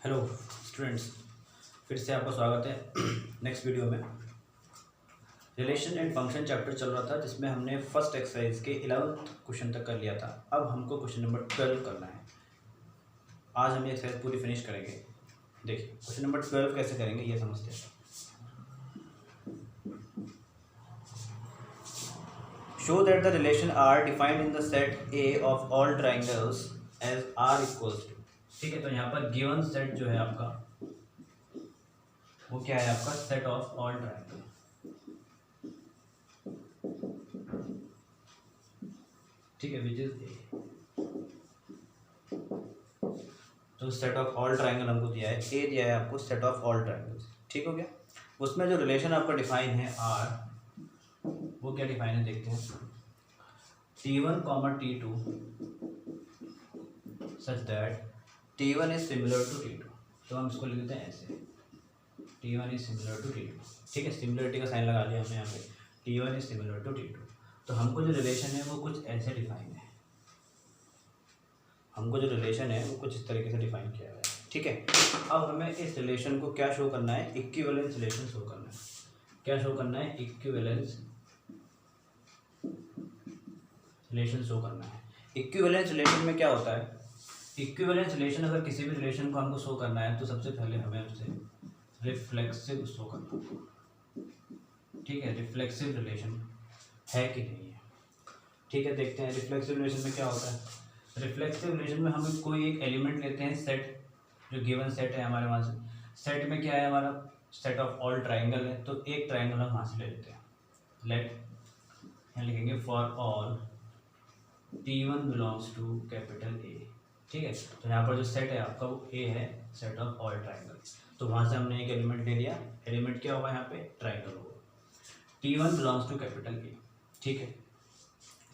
Hello students, फिर से आपका स्वागत है नेक्स्ट वीडियो में। रिलेशन एंड फंक्शन चैप्टर चल रहा था जिसमें हमने फर्स्ट एक्सरसाइज के 11th क्वेश्चन तक कर लिया था। अब हमको क्वेश्चन नंबर 12 करना है। आज हम ये एक्सरसाइज पूरी फिनिश करेंगे। देखिए क्वेश्चन नंबर 12 कैसे करेंगे ये समझते हैं। Show that the relation R defined in the set A of all triangles as R equals to. ठीक है, तो यहाँ पर गिवन सेट जो है आपका वो क्या है, आपका सेट ऑफ ऑल ट्राइंगल। ठीक है, विच इज ए। तो सेट ऑफ ऑल ट्राइंगल हमको दिया है, ए दिया है आपको सेट ऑफ ऑल ट्राइंगल्स। ठीक हो गया। उसमें जो रिलेशन आपका डिफाइन है आर, वो क्या डिफाइन है देखते हैं। T1 comma T2 such that T1 is similar to T2। तो हम इसको लिख देते हैं ऐसे, T1 is similar to T2। ठीक है, सिमिलरिटी का साइन लगा दिया हमने यहाँ पे, T1 is similar to T2। तो हमको जो रिलेशन है वो कुछ ऐसे डिफाइन है, हमको जो रिलेशन है वो कुछ इस तरीके से डिफाइन किया गया है। ठीक है, अब हमें इस रिलेशन को क्या शो करना है, इक्विवेलेंस रिलेशन शो करना है। क्या शो करना है, इक्विवेलेंस रिलेशन शो करना है। इक्विवेलेंस रिलेशन में क्या होता है, इक्विवेलेंस रिलेशन अगर किसी भी रिलेशन को हमको शो करना है तो सबसे पहले हमें उसे रिफ्लेक्सिव शो करना है। ठीक है, रिफ्लेक्सिव रिलेशन है कि नहीं है। ठीक है, देखते हैं रिफ्लेक्सिव रिलेशन में क्या होता है। रिफ्लेक्सिव रिलेशन में हम कोई एक एलिमेंट लेते हैं, सेट जो गिवन सेट है हमारे वहाँ से। सेट में क्या है, हमारा सेट ऑफ ऑल ट्राइंगल है, तो एक ट्राइंगल हम वहाँ से ले लेते हैं। लेट यहाँ लिखेंगे for all T1 belongs to capital A. ठीक है, तो यहाँ पर जो सेट है आपका वो ए है, सेट ऑफ ऑल ट्राइंगल। तो वहाँ से हमने एक एलिमेंट ले लिया। एलिमेंट क्या होगा यहाँ पे, ट्राइंगल होगा। T1 belongs to capital A. ठीक है,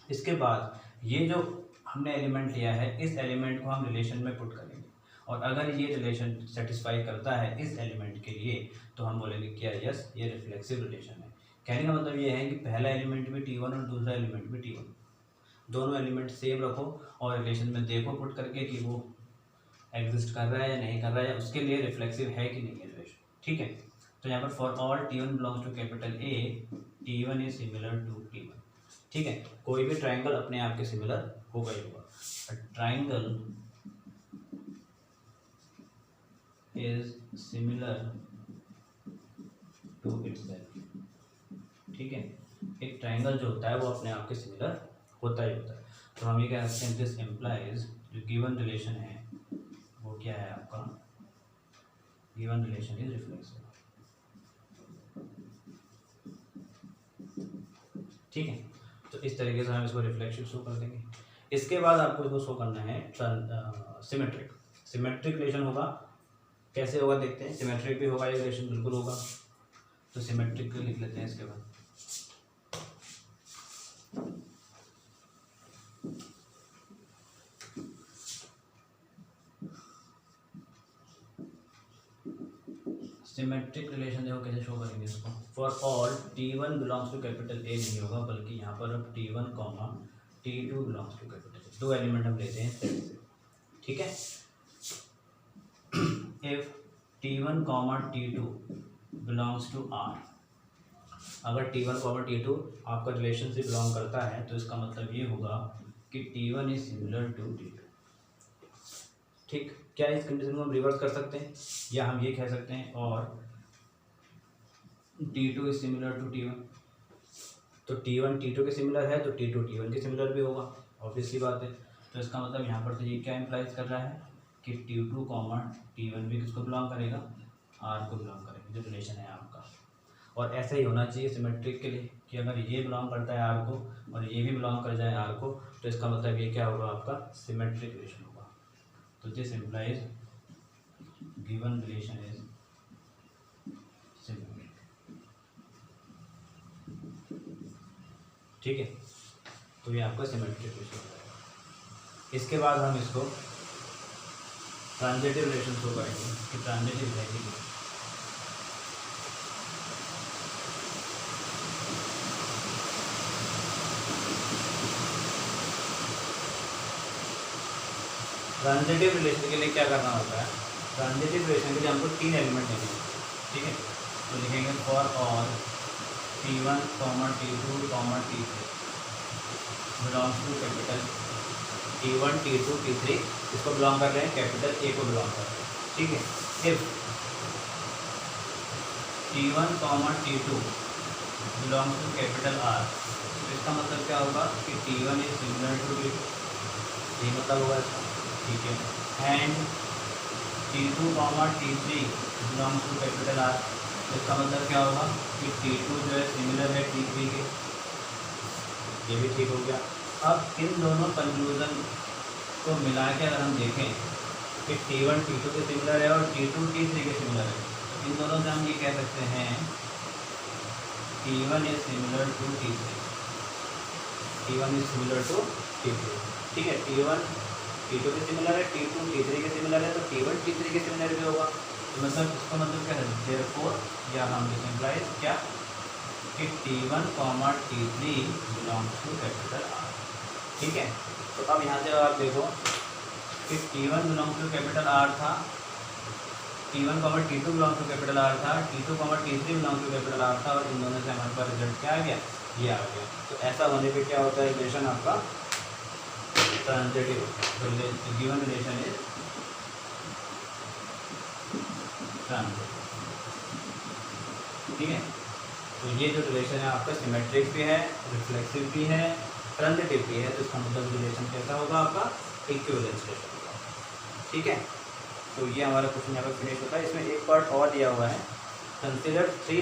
इसके बाद ये जो हमने एलिमेंट लिया है, इस एलिमेंट को हम रिलेशन में पुट करेंगे, और अगर ये रिलेशन सेटिस्फाई करता है इस एलिमेंट के लिए तो हम बोलेंगे क्या, यस ये रिफ्लेक्सिव रिलेशन है। कहने का मतलब ये है कि पहला एलिमेंट भी T1 और दूसरा एलिमेंट भी T1, दोनों एलिमेंट सेम रखो और रिलेशन में देखो पुट करके कि वो एग्जिस्ट कर रहा है या नहीं कर रहा है, उसके लिए रिफ्लेक्सिव है कि नहीं है रिलेशन। ठीक है, तो यहाँ पर for all T1 belongs to capital A, T1 is similar to T1। ठीक है, कोई भी ट्राइंगल अपने आप के सिमिलर होगा ही होगा। Triangle is similar to itself. ठीक है, एक ट्राइंगल जो होता है वो अपने आप के सिमिलर होता ही होता है। तो हम ये कह सकते हैं दिस इम्प्लाइज जो गिवन रिलेशन है वो क्या है आपका, गिवन रिलेशन इज रिफ्लेक्सिव। ठीक है, तो इस तरीके से हम इसको रिफ्लेक्सिव शो कर देंगे। इसके बाद आपको इसको शो करना है सिमेट्रिक। सिमेट्रिक रिलेशन होगा, कैसे होगा देखते हैं। सिमेट्रिक भी होगा ये रिलेशन, बिल्कुल होगा। तो सिमेट्रिक लिख लेते हैं इसके बाद। सिमेट्रिक रिलेशन देखो कैसे शो करेंगे इसको। For all T1 belongs to capital A नहीं होगा, बल्कि यहाँ पर अब T1 comma T2 belongs to capital A, दो एलिमेंट हम लेते हैं सेट से। ठीक है, if T1 comma T2 belongs to R, अगर T1 कॉमा T2 आपका रिलेशन से बिलोंग करता है तो इसका मतलब ये होगा कि T1 is similar to T2। ठीक, क्या इस कंडीशन को हम रिवर्स कर सकते हैं, या हम ये कह सकते हैं और T2 is similar to T1। तो T1 T2 के सिमिलर है तो T2 T1 के सिमिलर भी होगा, ऑब्वियसली बात है। तो इसका मतलब यहाँ पर तो ये क्या इम्प्लाइज कर रहा है कि T2 कॉमा T1 भी किसको बिलोंग करेगा, R को बिलोंग करेगा, जो रिलेशन है आपका। और ऐसा ही होना चाहिए सिमेट्रिक के लिए कि अगर ये बिलोंग करता है R को और ये भी बिलोंग कर जाए R को, तो इसका मतलब ये क्या होगा, आपका सिमेट्रिक रिलेशन होगा। तो this implies given relation is symmetric. ठीक है, तो ये आपका सिमेट्रिक रिलेशन है। इसके बाद हम इसको ट्रांजिटिव रिलेशन शो करेंगे कि ट्रांजिटिव है कि नहीं। ट्रांजिटिव रिलेशन के लिए क्या करना होता है, ट्रांजिटिव रिलेशन के लिए हमको 3 एलिमेंट लेंगे, ठीक है। तो लिखेंगे for all T1, T2, T3 belongs to capital T1, T2, T3 इसको बिलोंग कर रहे हैं, कैपिटल A को बिलोंग कर रहे हैं, ठीक है। If T1, T2 belongs to capital R, तो इसका मतलब क्या होगा कि T1 is similar to T2, ये मतलब होगा इसका, ठीक है। And T2, T3 belongs to capital R, तो इसका मतलब क्या होगा कि T2 जो है सिमिलर है T3 के, ये भी ठीक हो गया। अब इन दोनों कंक्लूजन को मिला के अगर हम देखें कि T1 T2 के सिमिलर है और T2 T3 के सिमिलर है, तो इन दोनों से हम ये कह सकते हैं T1 is similar to T3, T1 is similar to T3, ठीक है। T1 T2 के सिमिलर है, T2 T3 के सिमिलर है, तो T1 T3 के सिमिलर भी होगा। तो मतलब इसका मतलब क्या है, देयरफॉर या हम सिंपलाइज क्या कि T1, T3 belongs to capital R, ठीक है। तो अब यहाँ से आप देखो कि T1 belongs to capital R था, T1, T2 belongs to capital R था, T2, T3 belongs to capital R था, और इन दोनों से हमारे पास रिजल्ट क्या आ गया, ये आ गया। तो ऐसा होने पे क्या होता है, रिलेशन आपका transitive, given relation is transitive, ठीक है। तो ये जो रिलेशन है आपका सिमेट्रिक भी है, रिफ्लेक्सिव भी है, ट्रांजिटिव भी है, तो इसका मतलब रिलेशन कैसा होगा आपका, इक्विवेलेंस रिलेशन होगा, ठीक है। तो ये हमारा क्वेश्चन यहाँ पर फिनिश होता है। इसमें एक पार्ट और दिया हुआ है, consider three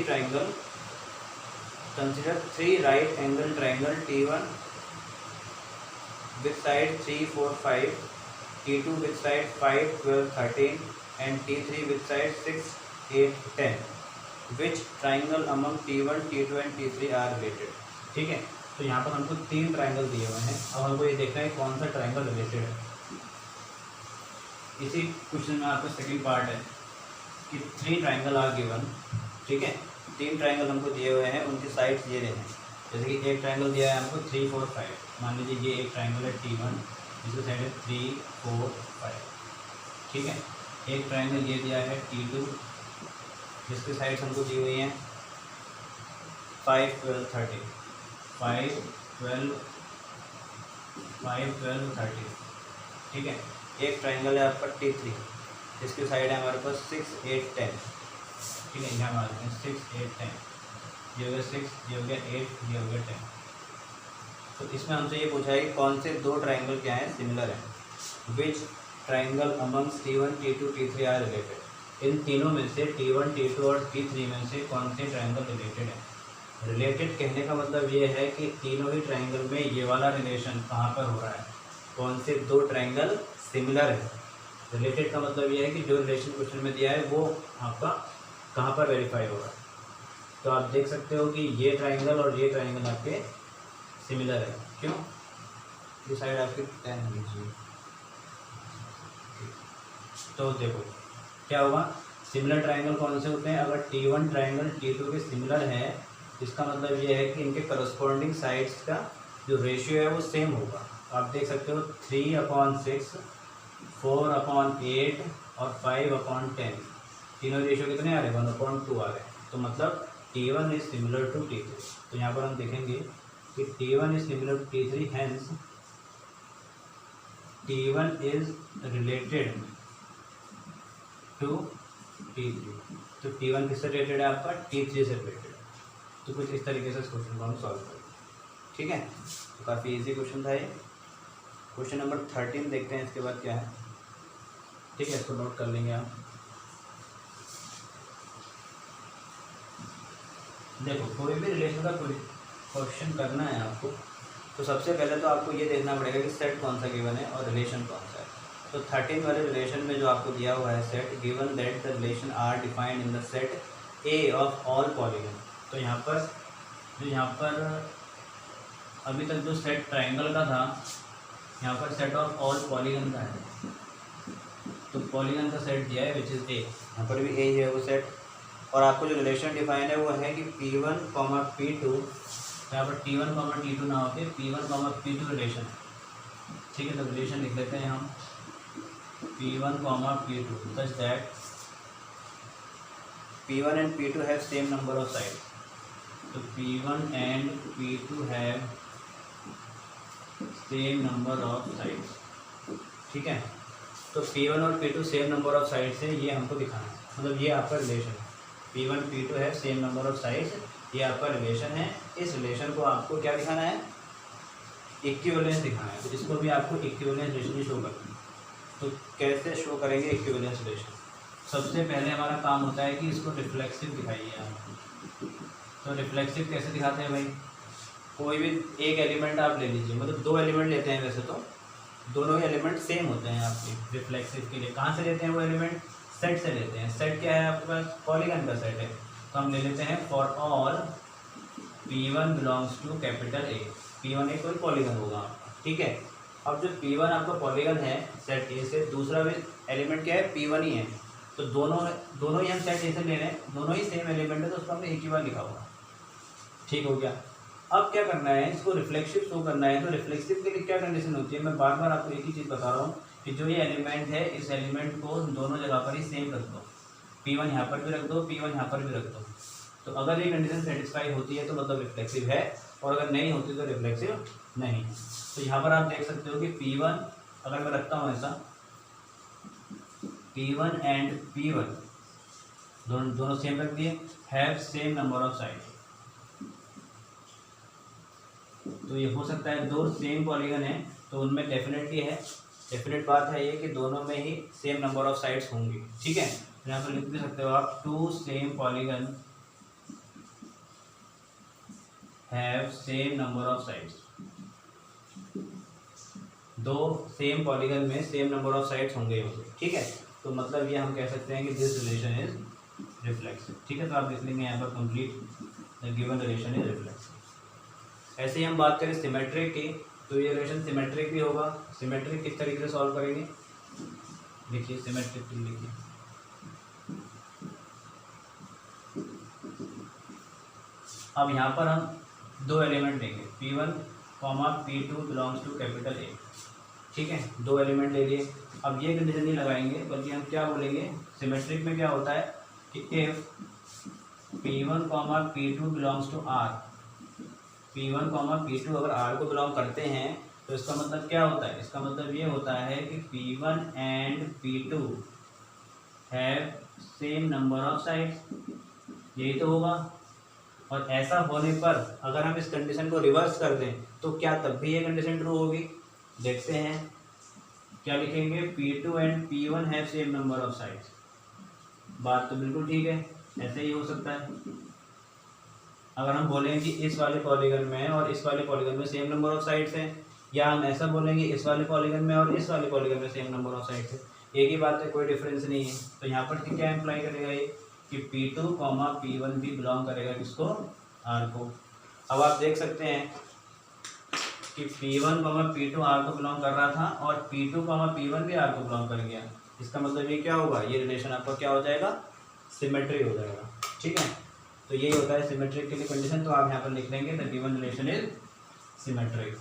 right angle triangle T1 with side 3, 4, 5, T2 with side 5, 12, 13 and T3 with side 6, 8, 10. Which triangle among T1, T2 and T3 are related? ठीक है। तो यहाँ पर हमको 3 ट्राइंगल दिए हुए हैं, अब हमको ये देखना है कौन सा ट्राइंगल रिलेटेड है। इसी क्वेश्चन में आपका सेकंड पार्ट है कि 3 ट्राइंगल आर गिवन, ठीक है। 3 ट्राइंगल हमको दिए हुए हैं, उनकी साइड्स ये रहे हैं। जैसे कि एक ट्राइंगल दिया है हमको 3, 4, 5, मान लीजिए ये एक ट्राइंगल है T1 जिसकी साइड है 3, 4, 5, ठीक है। एक ट्राइंगल ये दिया है T2 जिसकी साइड्स हमको दी हुई हैं 5, 12, 13, 5, 12, 13, ठीक है। एक ट्राइंगल है आपका T3 जिसकी साइड है हमारे पास 6, 8, 10, ठीक है। यहाँ मारते हैं 6, 8, 10, ये हो गया 6, ये हो गया 8, ये हो गया 10। तो इसमें हमसे ये पूछा है कि कौन से 2 ट्राइंगल क्या हैं, सिमिलर हैं। Which triangle amongst T1, T2, T3 are related, इन तीनों में से T1, T2 और T3 में से कौन से ट्राइंगल रिलेटेड है। रिलेटेड कहने का मतलब ये है कि तीनों ही ट्राइंगल में ये वाला रिलेशन कहाँ पर हो रहा है, कौन से 2 ट्राइंगल सिमिलर है। रिलेटेड का मतलब ये है कि जो रिलेशन क्वेश्चन में दिया है वो आपका कहाँ पर वेरीफाई होगा। तो आप देख सकते हो कि ये ट्राइंगल और ये ट्राइंगल आपके सिमिलर है, क्यों, ये साइड आपकी 10 होनी चाहिए। तो देखो क्या होगा, सिमिलर ट्राइंगल कौन से होते हैं, अगर T1 ट्राइंगल T2 के सिमिलर है, इसका मतलब ये है कि इनके करस्पॉन्डिंग साइड्स का जो रेशियो है वो सेम होगा। आप देख सकते हो 3/6, 4/8 और 5/10, तीनों रेशियो कितने आ रहे हैं, 1/2 आ रहे हैं। तो मतलब T1 is similar to T3। तो यहाँ पर हम देखेंगे कि T1 is similar to T3, hence T1 is related to T3। तो T1 किससे रिलेटेड है आपका, T3 से रिलेटेड है। तो कुछ इस तरीके से इस क्वेश्चन को हम सॉल्व करेंगे, ठीक है। तो काफ़ी इजी क्वेश्चन था ये। क्वेश्चन नंबर 13 देखते हैं इसके बाद क्या है, ठीक है, इसको नोट कर लेंगे आप। देखो कोई भी रिलेशन का कोई क्वेश्चन करना है आपको, तो सबसे पहले तो आपको ये देखना पड़ेगा कि सेट कौन सा गिवन है और रिलेशन कौन सा है। तो 13 वाले रिलेशन में जो आपको दिया हुआ है set, given that the relation R defined in the set A of all polygon. तो यहाँ पर अभी तक जो सेट ट्राइंगल का था, यहाँ पर सेट ऑफ ऑल पॉलीगन का है। तो पॉलीगन का सेट दिया है विच इज़ ए, यहाँ पर भी ए है वो सेट। और आपको जो रिलेशन डिफाइन है वो है कि P1, P2, यहाँ पर T1, T2 ना होते P1, P2 रिलेशन, ठीक है। तो रिलेशन लिख लेते हैं हम P1 comma P2 such that P1 and P2 have same number of sides. तो P1 and P2 have same number of sides. ठीक है, तो P1 और P2 same number of sides है, ये हमको दिखाना है, मतलब ये आपका रिलेशन है। P1 P2 है सेम नंबर ऑफ साइड्स, ये आपका रिलेशन है। इस रिलेशन को आपको क्या दिखाना है, इक्विवेलेंस दिखाना है। तो इसको भी आपको इक्विवेलेंस रिलेशन शो करना है। तो कैसे शो करेंगे इक्विवेलेंस रिलेशन? सबसे पहले हमारा काम होता है कि इसको रिफ्लेक्सिव दिखाइए आप। तो रिफ्लेक्सिव कैसे दिखाते हैं भाई, कोई भी एक एलिमेंट आप ले लीजिए, मतलब दो एलिमेंट लेते हैं, वैसे तो दोनों ही एलिमेंट सेम होते हैं आपके रिफ्लेक्सिव के लिए। कहाँ से लेते हैं वो एलिमेंट, सेट से लेते हैं। सेट क्या है आपके पास, पॉलीगन का सेट है। तो हम ले लेते हैं for all P1 belongs to capital A। P1 एक कोई पॉलीगन होगा आपका, ठीक है। अब जो P1 आपका पॉलीगन है सेट ए से, दूसरा भी एलिमेंट क्या है, P1 ही है। तो दोनों ही हम सेट ए से ले रहे हैं, दोनों ही सेम एलिमेंट है, तो उसको हमने एक ही बार लिखा होगा। ठीक हो गया। अब क्या करना है, इसको रिफ्लेक्सिव शो करना है। तो रिफ्लेक्सिव के लिए क्या कंडीशन होती है, मैं बार बार आपको एक ही चीज़ बता रहा हूँ कि जो ये एलिमेंट है, इस एलिमेंट को दोनों जगह पर ही सेम रख दो। P1 यहाँ पर भी रख दो, P1 यहाँ पर भी रख दो। तो अगर ये कंडीशन सेटिस्फाई होती है तो मतलब रिफ्लेक्सिव है, और अगर नहीं होती तो रिफ्लेक्सिव नहीं है। तो यहाँ पर आप देख सकते हो कि P1 अगर मैं रखता हूँ ऐसा, P1 एंड P1 दोनों सेम रख दिए, have same number of side. तो ये हो सकता है दो सेम पॉलीगन है, तो उनमें डेफिनेटली है, डेफिनेट बात है ये कि दोनों में ही सेम नंबर ऑफ साइड्स होंगी। ठीक है, यहाँ पर लिख भी सकते हो आप, two same polygon have same number of sides. दो सेम पॉलीगन में सेम नंबर ऑफ साइड्स होंगे। ठीक है, तो मतलब ये हम कह सकते हैं कि दिस रिलेशन इज रिफ्लेक्सिव। ठीक है, तो आप लिख लेंगे यहाँ पर complete, the given relation is reflexive. ऐसे ही हम बात करें सिमेट्रिक की, तो ये रिलेशन सिमेट्रिक भी होगा। सिमेट्रिक किस तरीके से सॉल्व करेंगे, देखिए सिमेट्रिक की लिखिए, अब यहाँ पर हम दो एलिमेंट लेंगे, P1 P2 belongs to capital A। ठीक है, दो एलिमेंट ले लिए। अब ये कंडीशन नहीं लगाएंगे, बल्कि हम क्या बोलेंगे, सिमेट्रिक में क्या होता है कि if P1 P2 belongs to R, P1 P2 अगर R को बिलोंग करते हैं, तो इसका मतलब क्या होता है, इसका मतलब ये होता है कि P1 and P2 have same number of sides. यही तो होगा। और ऐसा होने पर अगर हम इस कंडीशन को रिवर्स कर दें तो क्या तब भी ये कंडीशन ट्रू होगी। देखते हैं क्या लिखेंगे, P2 and P1 have same number of sides. बात तो बिल्कुल ठीक है, ऐसे ही हो सकता है। अगर हम बोलें कि इस वाले पॉलीगन में और इस वाले पॉलीगन में सेम नंबर ऑफ साइड्स हैं, या हम ऐसा बोलेंगे इस वाले पॉलीगन में और इस वाले पॉलीगन में सेम नंबर ऑफ साइड्स है, एक ही बात है, कोई डिफरेंस नहीं है। तो यहाँ पर क्या इम्प्लाई करेगा ये कि P2 P1 भी बिलोंग करेगा किसको, R को। अब आप देख सकते हैं कि P1 P2 R को बिलोंग कर रहा था और P2 P1 भी R को बिलोंग कर गया। इसका मतलब ये क्या होगा, ये रिलेशन आपका क्या हो जाएगा, सिमेट्री हो जाएगा। ठीक है, तो यही होता है सिमेट्रिक के लिए कंडीशन। तो आप यहाँ पर लिख लेंगे the given relation is symmetric.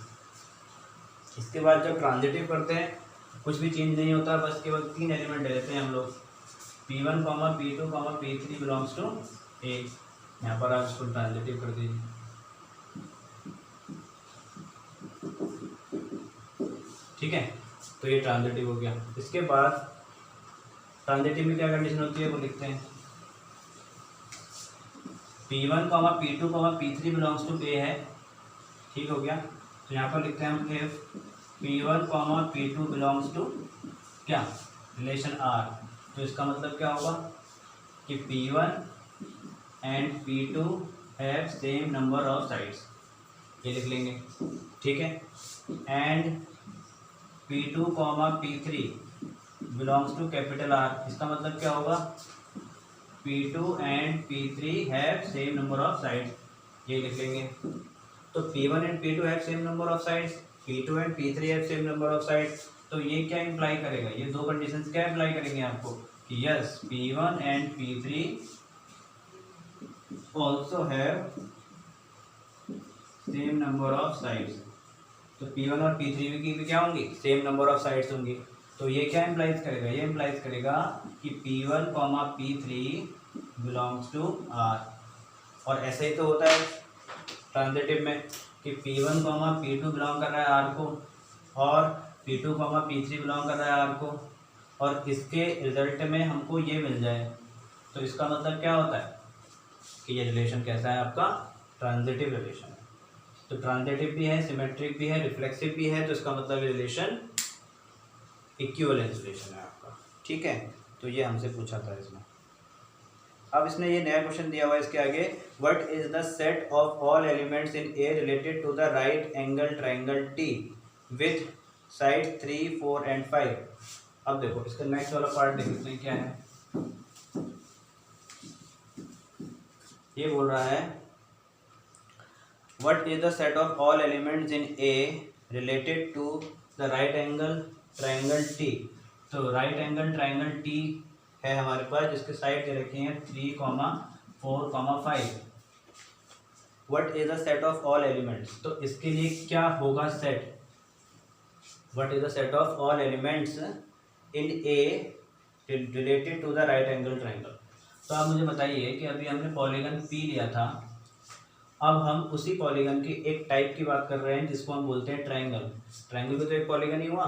इसके बाद जब ट्रांजिटिव करते हैं कुछ भी चेंज नहीं होता, बस केवल तीन एलिमेंट ले लेते हैं हम लोग, P1 P2 P3 belongs to A। यहाँ पर आप इसको ट्रांजिटिव कर दीजिए। ठीक है, तो ये ट्रांजिटिव हो गया। इसके बाद ट्रांजिटिव में क्या कंडीशन होती है वो लिखते हैं, P1 P2 P3 belongs to A है। ठीक हो गया, तो यहाँ पर लिखते हैं हम if P1 P2 belongs to क्या, रिलेशन R। तो इसका मतलब क्या होगा कि P1 and P2 have same number of sides, ये लिख लेंगे। ठीक है, and P2 P3 belongs to capital R। इसका मतलब क्या होगा, P2 and P3 have same number of sides, ये लिख लेंगे। तो P1 and P2 have same number of sides, P2 and P3 have same number of sides. तो ये क्या इम्प्लाई करेगा, ये दो कंडीशंस क्या इम्प्लाई करेंगे आपको कि yes P1 and P3 also have same number of sides. तो P1 और P3 की भी क्या होंगी, सेम नंबर ऑफ साइड्स होंगी। तो तो ये क्या इम्प्लाइज करेगा, ये इम्प्लाइज करेगा कि P1 P3 belongs to R। और ऐसे ही तो होता है ट्रांजिटिव में कि P1 P2 बिलोंग कर रहा है R को, और P2 P3 बिलोंग कर रहा है R को, और इसके रिजल्ट में हमको ये मिल जाए, तो इसका मतलब क्या होता है कि ये रिलेशन कैसा है आपका, ट्रांजिटिव रिलेशन है। तो ट्रांजिटिव भी है, सिमेट्रिक भी है, रिफ्लेक्सिव भी है, तो इसका मतलब रिलेशन इक्विवेलेंस रिलेशन है आपका। ठीक है, तो ये हमसे पूछा था इसमें। अब इसने ये नया क्वेश्चन दिया हुआ है इसके आगे, what is the set of all elements in A related to the right angle triangle T with side 3, 4 and 5। अब देखो इसका नेक्स्ट वाला पार्ट देखते हैं क्या है। ये बोल रहा है what is the set of all elements in A related to the right angle triangle T. तो राइट एंगल ट्राइंगल टी है हमारे पास, जिसके साइड दे रखी हैं 3, 4, 5। What is the set of all elements, तो इसके लिए क्या होगा set, what is the set of all elements in A related to the right angle triangle. तो आप मुझे बताइए कि अभी हमने पॉलीगन पी लिया था, अब हम उसी पॉलीगन की एक टाइप की बात कर रहे हैं जिसको हम बोलते हैं ट्राइंगल। ट्राइंगल भी तो एक पॉलीगन ही हुआ,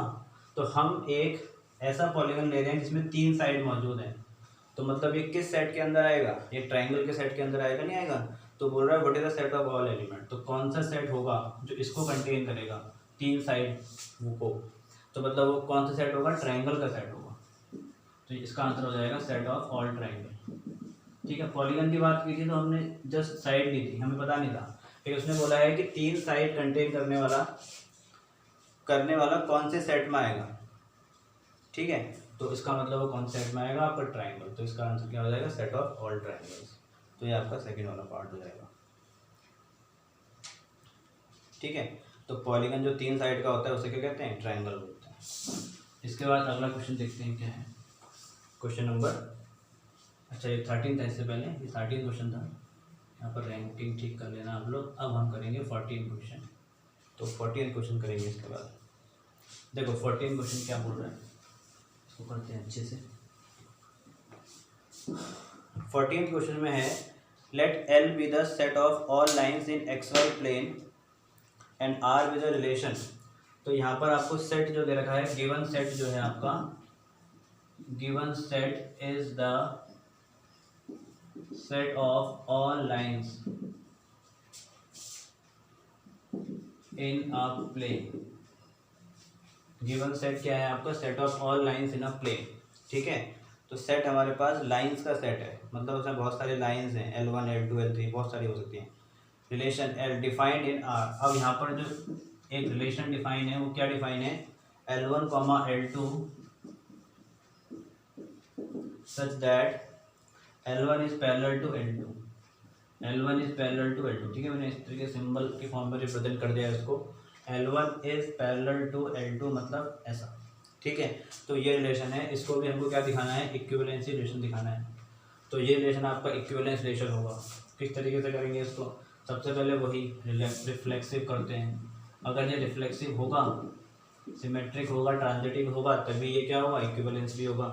तो हम एक ऐसा पॉलीगन ले रहे हैं जिसमें 3 साइड मौजूद हैं। तो मतलब ये किस सेट के अंदर आएगा, ये ट्राइंगल के सेट के अंदर आएगा, नहीं आएगा। तो बोल रहा है what is the set of all element, तो कौन सा सेट होगा जो इसको कंटेन करेगा, 3 साइड को। तो मतलब वो कौन सा सेट होगा, ट्राइंगल का सेट होगा। तो इसका आंसर हो जाएगा सेट ऑफ ऑल ट्राइंगल। ठीक है, पॉलीगन की बात की थी तो हमने जस्ट साइड ली थी, हमें पता नहीं था। फिर उसने बोला है कि 3 साइड कंटेन करने वाला कौन से सेट में आएगा। ठीक है, तो इसका मतलब वो कौन से सेट में आएगा, आपका ट्राइंगल। तो इसका आंसर क्या हो जाएगा, सेट ऑफ ऑल ट्राइंगल्स। तो ये आपका सेकंड वाला पार्ट हो जाएगा। ठीक है, तो पॉलीगन जो 3 साइड का होता है उसे क्या कहते हैं, ट्राइंगल बोलते हैं। इसके बाद अगला क्वेश्चन देखते हैं क्या है, क्वेश्चन नंबर, अच्छा ये 13 था, इससे पहले ये 13 क्वेश्चन था। यहाँ पर रैंकिंग ठीक कर लेना आप लोग। अब हम करेंगे 14 क्वेश्चन। तो 14 क्वेश्चन करेंगे इसके बाद। देखो 14 क्वेश्चन क्या बोल रहा है, इसको करते हैं अच्छे से। 14 क्वेश्चन में है let L B the set of all lines in XY plane and R with the relation. तो यहाँ पर आपको सेट जो दे रखा है, गिवन सेट जो है आपका, given set is the set of all lines in a plane. Given set क्या है आपका, set of all lines in a plane. ठीक है, तो सेट हमारे पास लाइन्स का सेट है, मतलब उसमें बहुत सारे लाइन्स हैं, L1 L2 L3 बहुत सारी हो सकती हैं। Relation L defined in R। अब यहाँ पर जो एक रिलेशन डिफाइन है वो क्या डिफाइन है, L1 L2 such that L1 is parallel to L2, L1 is parallel to L2। ठीक है, मैंने इस तरीके सिंबल के फॉर्म में रिप्रेजेंट कर दिया है इसको, L1 is parallel to L2 मतलब ऐसा। ठीक है, तो ये रिलेशन है, इसको भी हमको क्या दिखाना है, इक्विवेलेंसी रिलेशन दिखाना है। तो ये रिलेशन आपका इक्विवेलेंस रिलेशन होगा। किस तरीके से करेंगे इसको, सबसे पहले वही रिफ्लेक्सिव करते हैं। अगर ये रिफ्लेक्सिव होगा, सिमेट्रिक होगा, ट्रांजिटिव होगा, तभी ये क्या होगा, इक्विवेलेंस भी होगा।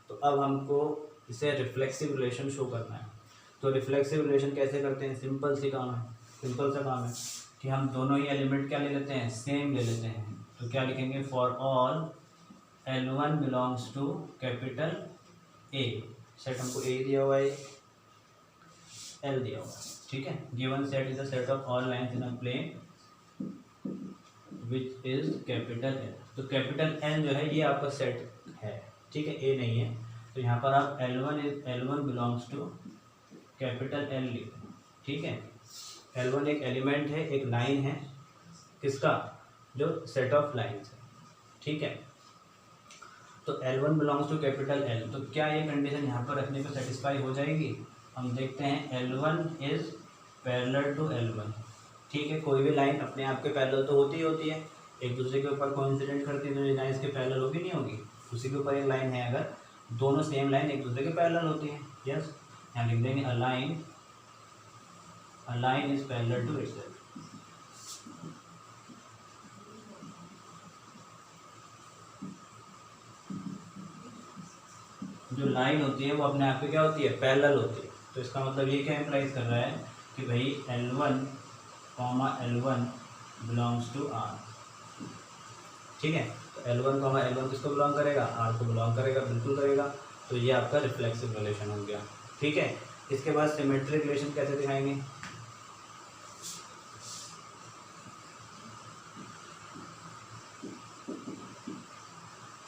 तो अब हमको इसे रिफ्लेक्सिव रिलेशन शो करना है। तो रिफ्लेक्सिव रिलेशन कैसे करते हैं, सिंपल सी काम है, सिंपल सा काम है कि हम दोनों ही एलिमेंट क्या ले लेते हैं, सेम ले लेते हैं। तो क्या लिखेंगे, for all L1 belongs to capital A। Set हमको A दिया हुआ है, L दिया हुआ है। ठीक है, given set is the set of all lines in a plane which is capital L। तो कैपिटल L जो है ये आपका सेट है। ठीक है, A नहीं है, तो यहाँ पर आप L1 belongs to capital L लिखें। ठीक है, L1 एक एलिमेंट है, एक लाइन है, किसका, जो सेट ऑफ लाइन्स है। ठीक है, तो L1 belongs to capital L। तो क्या ये कंडीशन यहाँ पर रखने पर सेटिस्फाई हो जाएगी, हम देखते हैं। L1 is parallel to L1। ठीक है, कोई भी लाइन अपने आप के पैरेलल तो होती ही होती है, एक दूसरे के ऊपर कोइंसिडेंट करती है, तो ये लाइन इसके पैरेलल होगी नहीं होगी, उसी के ऊपर एक लाइन है, अगर दोनों सेम लाइन एक दूसरे के पैरेलल होती है। यस, यहाँ लिख देंगे a line is parallel to itself. जो लाइन होती है वो अपने आप पे क्या होती है, पैरेलल होती है। तो इसका मतलब ये क्या इम्प्लाइज कर रहा है कि भाई L1 L1 belongs to R। ठीक है, तो L1 L1 किसको बिलोंग करेगा, R को बिलोंग करेगा, बिल्कुल करेगा। तो ये आपका रिफ्लेक्सिव रिलेशन हो गया। ठीक है, इसके बाद सिमेट्रिक रिलेशन कैसे दिखाएंगे।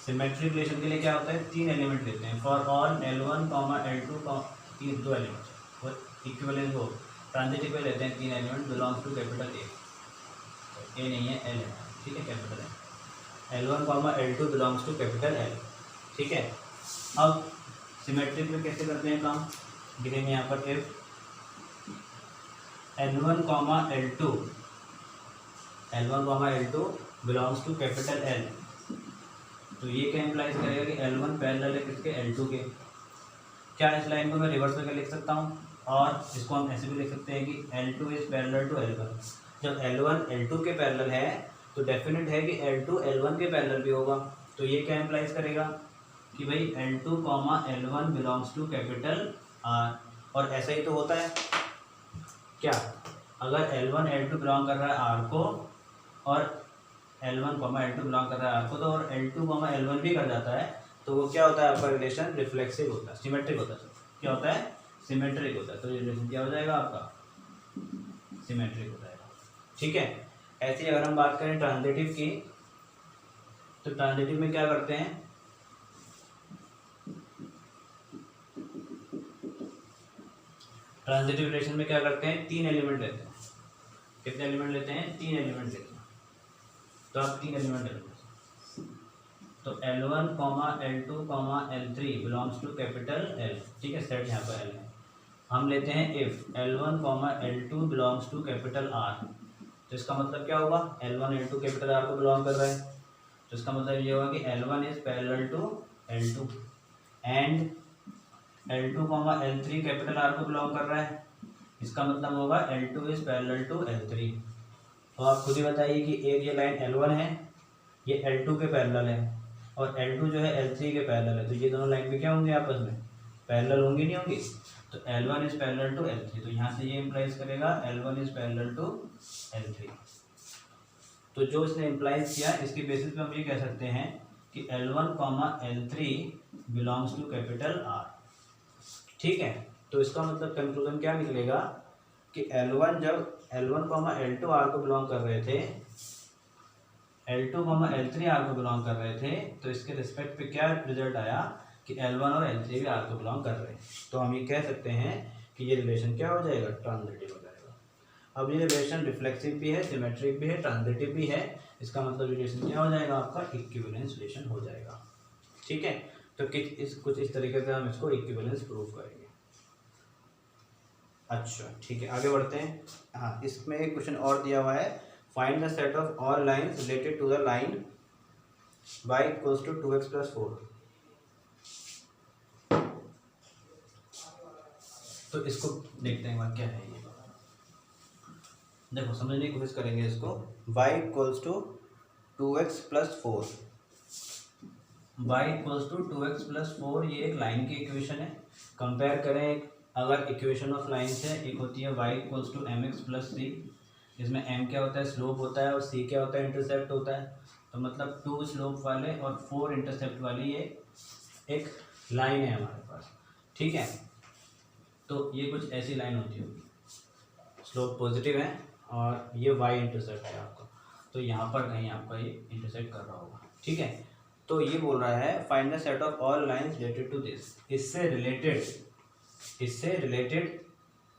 सिमेट्रिक रिलेशन के लिए क्या होता है, 3 एलिमेंट लेते हैं। फॉर ऑल L1 L2 तीन 2 एलिमेंट और इक्विवेलेंट वो ट्रांजिटिव पे लेते हैं 3 element belongs to capital A नहीं है L है। ठीक है, कैपिटल है। L1 L2 belongs to capital L। ठीक है, अब सिमेट्रिक में कैसे करते हैं काम, लिखेंगे यहाँ पर if L1 L2 belongs to capital L। तो ये क्या इम्प्लाइज करेगा कि L1 पैरेलल है किसके, L2 के। क्या इस लाइन को मैं रिवर्स करके लिख सकता हूँ, और इसको हम ऐसे भी लिख सकते हैं कि L2 is parallel to L1। जब L1 L2 के पैरेलल है तो डेफिनेट है कि L2 L1 के पैरेलल भी होगा। तो ये क्या इम्प्लाइज करेगा कि भाई L2 L1 belongs to capital R। और ऐसा ही तो होता है क्या, अगर L1 L2 बिलोंग कर रहा है R को और L1 L2 बिलोंग कर रहा है R को, तो और L2 L1 भी कर जाता है, तो वो क्या होता है आपका रिलेशन, रिफ्लेक्सिव होता है, सिमेट्रिक होता है। क्या होता है, सिमेट्रिक होता है। तो ये रिलेशन क्या हो जाएगा आपका, सिमेट्रिक हो जाएगा। ठीक है, ऐसे ही अगर हम बात करें ट्रांजिटिव की, तो ट्रांजिटिव में क्या करते हैं, ट्रांजिटिव रिलेशन में क्या करते हैं, 3 एलिमेंट लेते हैं। कितने एलिमेंट लेते हैं, 3 एलिमेंट लेते हैं। तो आप 3 एलिमेंट लेते हैं, तो L1 L2 L3 belongs to capital L। ठीक है, सेट यहाँ पर L है। हम लेते हैं if L1 L2 belongs to capital R। तो इसका मतलब क्या होगा, L1 L2 कैपिटल R को बिलोंग कर रहा है, तो इसका मतलब ये होगा कि L1 is parallel to L2 and L2 L3 capital R को बिलोंग कर रहा है। इसका मतलब होगा L2 is parallel to L3। तो आप खुद ही बताइए कि एक ये लाइन L1 है, ये L2 के पैरेलल है, और L2 जो है L3 के पैरेलल है। तो ये दोनों लाइन भी क्या होंगे, आपस में पैरेलल होंगी, नहीं होंगी। तो L1 is parallel to L3, तो यहाँ से ये इम्प्लाइज करेगा L1 is parallel to L3। तो जो इसने इम्प्लाइज किया, इसकी बेसिस पे हम ये कह सकते हैं कि L1 L3 belongs to capital R। ठीक है, तो इसका मतलब कंक्लूजन क्या निकलेगा कि L1 जब L1 L2 R को बिलोंग कर रहे थे, L2 L3 R को बिलोंग कर रहे थे, तो इसके रिस्पेक्ट पे क्या रिजल्ट आया कि L1 और L3 भी R को बिलोंग कर रहे हैं। तो हम ये कह सकते हैं कि ये रिलेशन क्या हो जाएगा, ट्रांजिटिव हो जाएगा। अब ये रिलेशन रिफ्लेक्सिव भी है, सिमेट्रिक भी है, ट्रांजिटिव भी है। इसका मतलब रिलेशन क्या हो जाएगा आपका, इक्विवेलेंस रिलेशन हो जाएगा। ठीक है, तो कुछ इस तरीके से हम इसको इक्विवेलेंस प्रूव करेंगे। अच्छा ठीक है, आगे बढ़ते हैं। हाँ, इसमें एक क्वेश्चन और दिया हुआ है, find the set of all lines related to the line y equals to 2x + 4। तो इसको देखते हैं क्या है ये। देखो समझने की कोशिश करेंगे इसको। y equals to 2x + 4, y equals to 2x + 4 ये एक लाइन की इक्वेशन है। कंपेयर करें, अगर इक्वेशन ऑफ लाइन्स है, एक होती है y equals to mx + c, जिसमें m क्या होता है, स्लोप होता है, और c क्या होता है, इंटरसेप्ट होता है। तो मतलब 2 स्लोप वाले और 4 इंटरसेप्ट वाली ये एक लाइन है हमारे पास। ठीक है, तो ये कुछ ऐसी लाइन होती होगी, स्लोप पॉजिटिव है और ये y इंटरसेप्ट है आपका, तो यहाँ पर कहीं आपका ये इंटरसेप्ट कर रहा होगा। ठीक है, तो ये बोल रहा है find the set of all lines related to this. इससे रिलेटेड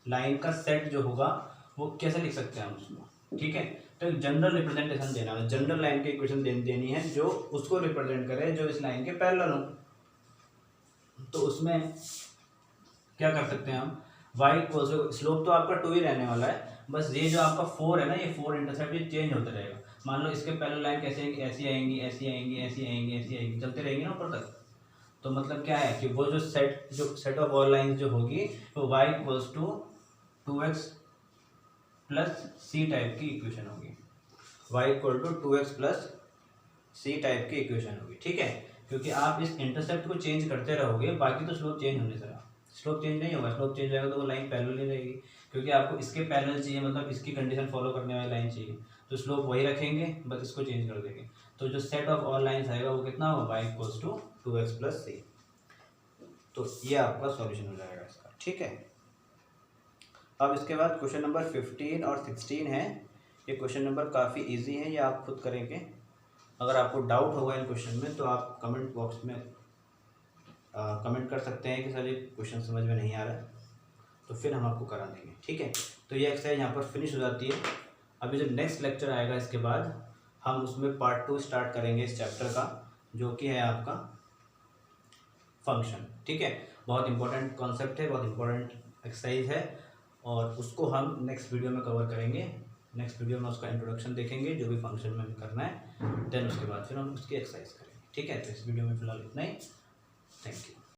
लाइन का सेट जो होगा वो कैसे लिख सकते हैं हम उसको। ठीक है, तो एक जनरल रिप्रेजेंटेशन देना है, जनरल लाइन की इक्वेशन देनी है जो उसको रिप्रेजेंट करे, जो इस लाइन के पैरेलल हो। तो उसमें क्या कर सकते हैं हम, y इक्वल्स, स्लोप तो आपका 2 ही रहने वाला है, बस ये जो आपका 4 है ना, ये 4 इंटरसेप्ट ये चेंज होता रहेगा। मान लो इसके पैरेलल लाइन कैसे आएंगी, ऐसी आएंगी, ऐसी आएंगी, ऐसी आएंगी, ऐसी आएंगी, चलते रहेंगी ना ऊपर तक। तो मतलब क्या है कि वो जो सेट ऑफ ऑल लाइंस जो होगी वो y equals to 2x + c type की इक्वेशन होगी। y equal to 2x + c type की इक्वेशन होगी। ठीक है, क्योंकि आप इस इंटरसेप्ट को चेंज करते रहोगे, बाकी तो स्लोप चेंज होने से रहा, स्लोप चेंज नहीं होगा। स्लोप चेंज होगा तो वो लाइन पैरेलल नहीं रहेगी, क्योंकि आपको इसके पैरेलल चाहिए, मतलब इसकी कंडीशन फॉलो करने वाली लाइन चाहिए, तो स्लोप वही रखेंगे, बस इसको चेंज कर देंगे। तो जो सेट ऑफ ऑल लाइन्स आएगा वो कितना होगा, y equals to 2x plus C. तो ये आपका सॉल्यूशन हो जाएगा इसका, ठीक है। अब इसके बाद क्वेश्चन नंबर 15 और 16 है। ये क्वेश्चन नंबर काफ़ी इजी है, ये आप खुद करेंगे। अगर आपको डाउट होगा इन क्वेश्चन में तो आप कमेंट बॉक्स में कमेंट कर सकते हैं कि सर ये क्वेश्चन समझ में नहीं आ रहा है, तो फिर हम आपको करा देंगे, ठीक है। तो ये एक्सरसाइज यहाँ पर फिनिश हो जाती है। अभी जब नेक्स्ट लेक्चर आएगा इसके बाद हम उसमें पार्ट 2 स्टार्ट करेंगे इस चैप्टर का, जो कि है आपका फंक्शन, ठीक है। बहुत इंपॉर्टेंट कॉन्सेप्ट है, बहुत इंपॉर्टेंट एक्सरसाइज है, और उसको हम नेक्स्ट वीडियो में कवर करेंगे। नेक्स्ट वीडियो में उसका इंट्रोडक्शन देखेंगे, जो भी फंक्शन में हमें करना है, देन उसके बाद फिर हम उसकी एक्सरसाइज करेंगे, ठीक है। तो इस वीडियो में फिलहाल इतना ही। Thank you.